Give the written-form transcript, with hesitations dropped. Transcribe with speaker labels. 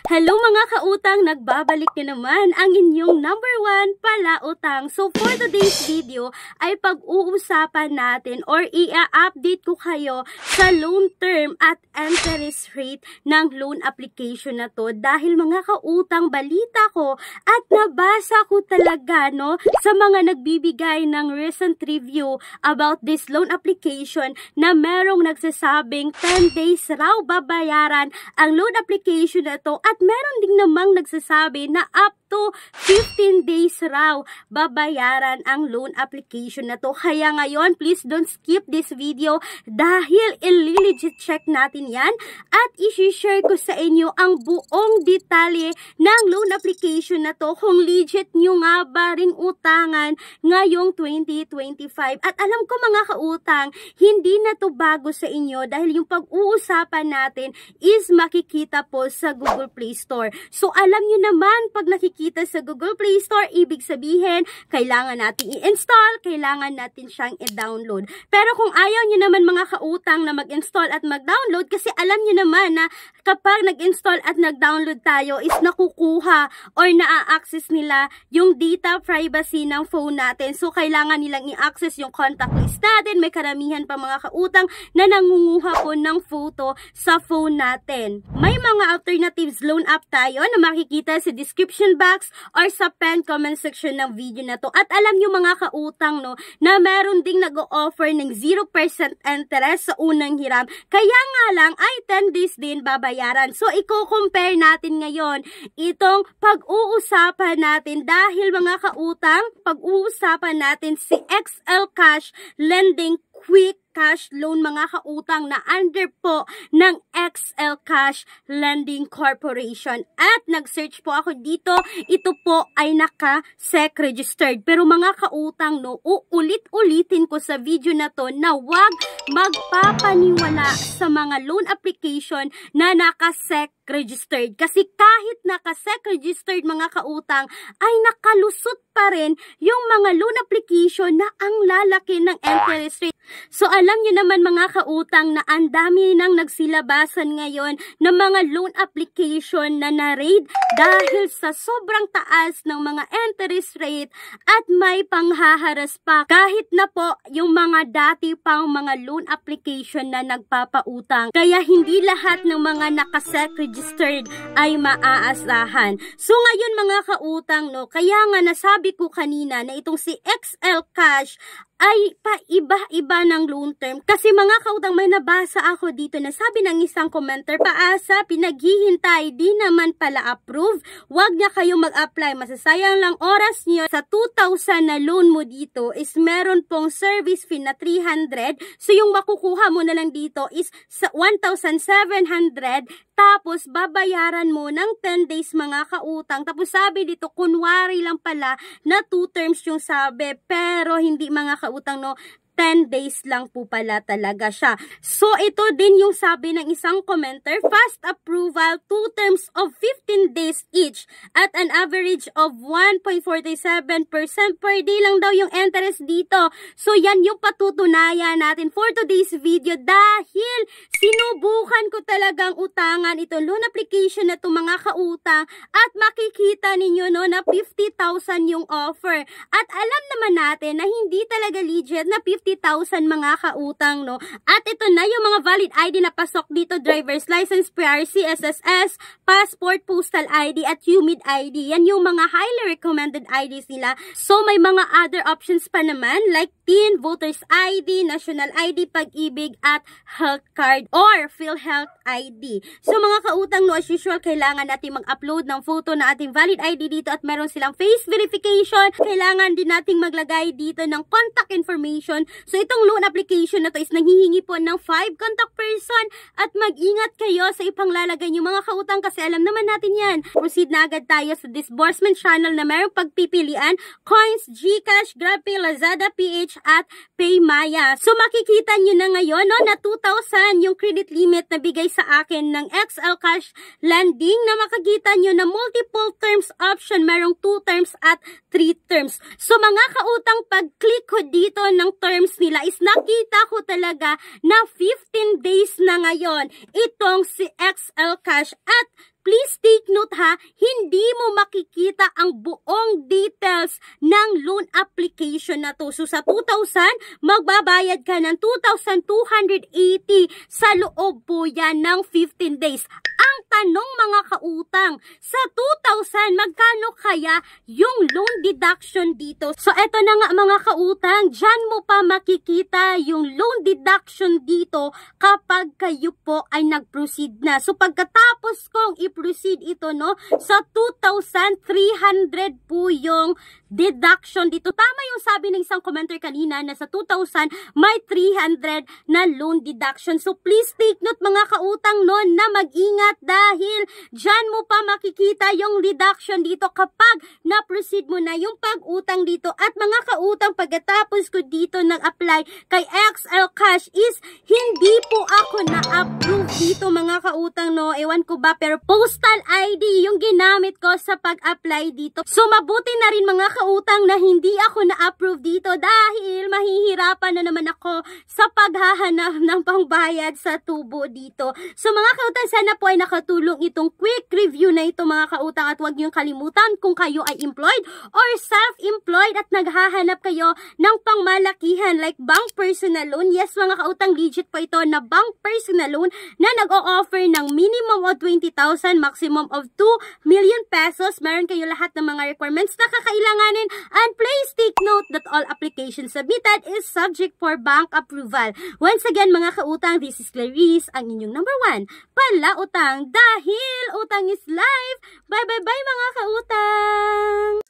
Speaker 1: Hello mga kautang, nagbabalik na naman ang inyong number 1 palautang. So for today's video ay pag-uusapan natin or i-update ko kayo sa loan term at interest rate ng loan application na to. Dahil mga kautang, balita ko at nabasa ko talaga sa mga nagbibigay ng recent review about this loan application na merong nagsasabing 10 days raw babayaran ang loan application na to. At meron din namang nagsasabi na up to 15 days raw babayaran ang loan application na to. Kaya ngayon, please don't skip this video dahil i-legit check natin yan at i-share ko sa inyo ang buong detalye ng loan application na to kung legit nyo nga ba ring utangan ngayong 2025. At alam ko mga kautang, hindi na to bago sa inyo dahil yung pag-uusapan natin is makikita po sa Google Play Store. So alam nyo naman, pag nakikita sa Google Play Store, ibig sabihin, kailangan natin i-install, kailangan natin siyang i-download. Pero kung ayaw nyo naman mga kautang na mag-install at mag-download, kasi alam nyo naman na kapag nag-install at nag-download tayo is nakukuha or na-access nila yung data privacy ng phone natin. So kailangan nilang i-access yung contact list natin. May karamihan pa mga kautang na nangunguha po ng photo sa phone natin. May mga alternatives loan app tayo na makikita sa description box or sa pen comment section ng video na to. At alam nyo mga kautang na meron ding nag-o-offer ng 0% interest sa unang hiram. Kaya nga lang ay 10 days din babayaran. So i-compare natin ngayon itong pag-uusapan natin dahil mga kautang, pag-uusapan natin si XL Cash Lending Quick Cash Loan mga kautang na under po ng XL Cash Lending Corporation. At nag-search po ako dito, ito po ay naka-SEC registered. Pero mga kautang uulit-ulitin ko sa video na to na huwag magpapaniwala sa mga loan application na naka-SEC registered. Kasi kahit naka-SEC registered mga kautang ay nakalusot pa rin yung mga loan application na ang lalaki ng interest rate. So alam nyo naman mga kautang na ang dami nang nagsilabasan ngayon ng mga loan application na na-raid dahil sa sobrang taas ng mga interest rate at may panghaharas pa kahit na po yung mga dati pang mga loan application na nagpapautang. Kaya hindi lahat ng mga naka-SEC registered ay maaasahan. So ngayon mga kautang kaya nga nasabi ko kanina na itong si XL Cash ay paiba-iba ng loan term. Kasi mga kautang, may nabasa ako dito na sabi ng isang commenter, paasa, pinaghihintay, di naman pala approve. Huwag na kayo mag-apply. Masasayang lang oras niyo. Sa 2,000 na loan mo dito is meron pong service fee na 300. So yung makukuha mo na lang dito is 1,700. Tapos babayaran mo ng 10 days mga kautang. Tapos sabi dito, kunwari lang pala na 2 terms yung sabi. Pero hindi mga kautang 10 days lang po pala talaga siya. So, ito din yung sabi ng isang commenter, fast approval, 2 terms of 15 days each at an average of 1.47% per day lang daw yung interest dito. So, yan yung patutunayan natin for today's video dahil sinubukan ko talagang utangan ito loan application na ito mga kautang at makikita ninyo na 50,000 yung offer. At alam naman natin na hindi talaga legit na 50,000 mga kautang At ito na yung mga valid ID na pasok dito, driver's license, PRC, SSS, passport, postal ID at humid ID. Yan yung mga highly recommended IDs nila. So may mga other options pa naman like TIN, voters ID, national ID, pag-ibig at health card or PhilHealth ID. So mga kautang as usual, kailangan natin mag-upload ng photo na ating valid ID dito at meron silang face verification. Kailangan din nating maglagay dito ng contact information. So itong loan application na to is nanghihingi po ng 5 contact person at mag-ingat kayo sa ipanglalagay nyo mga kautang kasi alam naman natin yan. Proceed na agad tayo sa disbursement channel na mayroong pagpipilian, Coins, GCash, GrabPay, Lazada, PH at PayMaya. So makikita nyo na ngayon na 2,000 yung credit limit na bigay sa akin ng XL Cash Lending na makikita nyo na multiple terms option, mayroong 2 terms at 3 terms. So mga kautang, pag-click ko dito ng terms terms nila is nakita ko talaga na 15 days na ngayon itong si XL Cash. At please take note ha, hindi mo makikita ang buong details ng loan application na to. So sa 2,000, magbabayad ka ng 2,280 sa loob po yan ng 15 days. Ang tanong mga kautang, sa 2,000, magkano kaya yung loan deduction dito? So eto na nga mga kautang, dyan mo pa makikita yung loan deduction dito kapag kayo po ay nag-proceed na. So pagkatapos kong i-proceed ito, no, sa 2,300 po yung deduction dito. Tama yung sabi ng isang commenter kanina na sa 2,000 may 300 na loan deduction. So please take note mga kautang no, na mag-ingat dahil dyan mo pa makikita yung deduction dito kapag na-proceed mo na yung pag-utang dito. At mga kautang, pagkatapos ko dito nag-apply kay XL Cash is hindi po ako na-approve dito mga kautang no. Ewan ko ba, pero postal ID yung ginamit ko sa pag-apply dito. So mabuti na rin mga kautang na hindi ako na-approve dito dahil mahihirapan na naman ako sa paghahanap ng pangbayad sa tubo dito. So mga kautang, sana po ay nakatulong itong quick review na ito mga kautang, at huwag niyong kalimutan kung kayo ay employed or self-employed at naghahanap kayo ng pangmalakihan like bank personal loan. Yes mga kautang, legit po ito na bank personal loan na nag-o-offer ng minimum of 20,000, maximum of 2 million pesos. Meron kayo lahat ng mga requirements na kakailangan. And please take note that all applications submitted is subject for bank approval. Once again mga kautang, this is Clarice, ang inyong number 1 pala utang, dahil utang is life. Bye bye bye mga kautang!